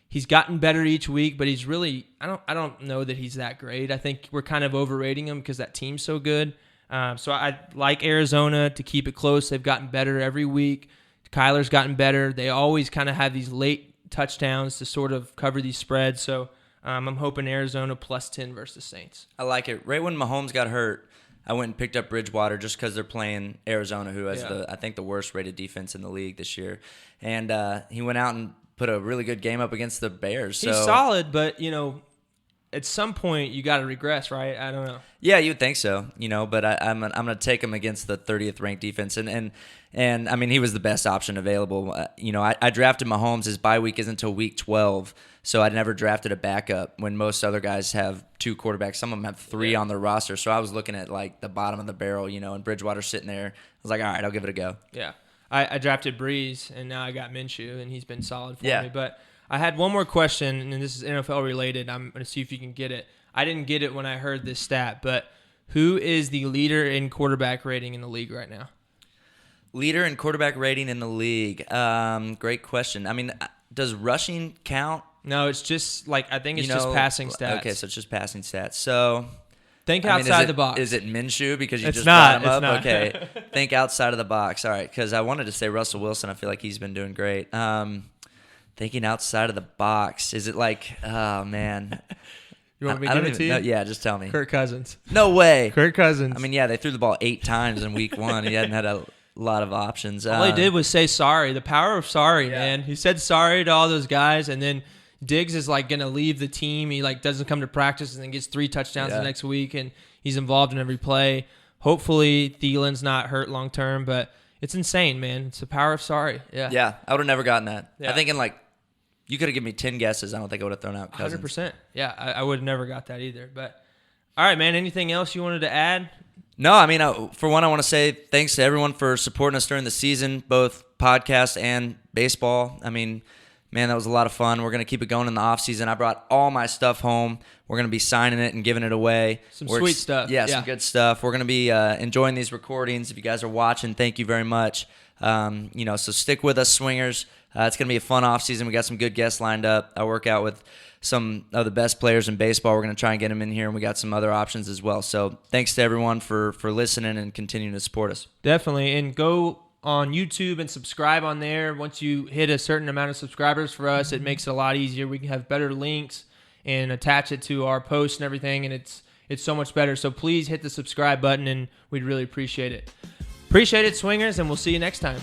he's gotten better each week, but he's really I don't know that he's that great. I think we're kind of overrating him because that team's so good. So I like Arizona to keep it close. They've gotten better every week. Kyler's gotten better. They always kind of have these late touchdowns to sort of cover these spreads. So I'm hoping Arizona plus 10 versus Saints. I like it. Right when Mahomes got hurt, I went and picked up Bridgewater just because they're playing Arizona, who has I think the worst rated defense in the league this year. And he went out and put a really good game up against the Bears. He's solid, but, at some point you got to regress, right? I don't know. Yeah, you would think so, but I'm going to take him against the 30th ranked defense. And I mean, he was the best option available. I drafted Mahomes. His bye week isn't until week 12. So I never drafted a backup when most other guys have 2 quarterbacks. Some of them have 3 on their roster. So I was looking at the bottom of the barrel, and Bridgewater sitting there. I was like, all right, I'll give it a go. Yeah. I drafted Breeze, and now I got Minshew, and he's been solid for me. But I had one more question, and this is NFL related. I'm going to see if you can get it. I didn't get it when I heard this stat, but who is the leader in quarterback rating in the league right now? Leader in quarterback rating in the league. Great question. I mean, does rushing count? No, it's just I think it's just passing stats. Okay, so it's just passing stats. So think outside the box. Is it Minshew because you it's just not, brought him up? Not. Okay, think outside of the box. All right, because I wanted to say Russell Wilson. I feel like he's been doing great. Thinking outside of the box. Is it oh man? You want me to give it to you? Yeah, just tell me. Kirk Cousins. No way. Kirk Cousins. I mean, yeah, they threw the ball 8 times in week 1. He hadn't had a lot of options. All he did was say sorry. The power of sorry, man. He said sorry to all those guys, and then Diggs is going to leave the team. He doesn't come to practice and then gets 3 touchdowns the next week, and he's involved in every play. Hopefully Thielen's not hurt long term, but it's insane, man. It's the power of sorry. Yeah. Yeah, I would have never gotten that. Yeah. I think you could have given me 10 guesses. I don't think I would have thrown out Cousins. 100%. Yeah, I would have never got that either. But all right, man. Anything else you wanted to add? No, I mean, for one, I want to say thanks to everyone for supporting us during the season, both podcast and baseball. I mean, Man, that was a lot of fun. We're going to keep it going in the off season. I brought all my stuff home. We're going to be signing it and giving it away. Some sweet stuff. Yeah, some good stuff. We're going to be enjoying these recordings. If you guys are watching, thank you very much. So stick with us, Swingers. It's going to be a fun off season. We got some good guests lined up. I work out with some of the best players in baseball. We're going to try and get them in here, and we got some other options as well. So thanks to everyone for listening and continuing to support us. Definitely. And go on YouTube and subscribe on there. Once you hit a certain amount of subscribers for us, it makes it a lot easier. We can have better links and attach it to our posts and everything, and it's so much better. So please hit the subscribe button, and we'd really appreciate it. Appreciate it, Swingers, and we'll see you next time.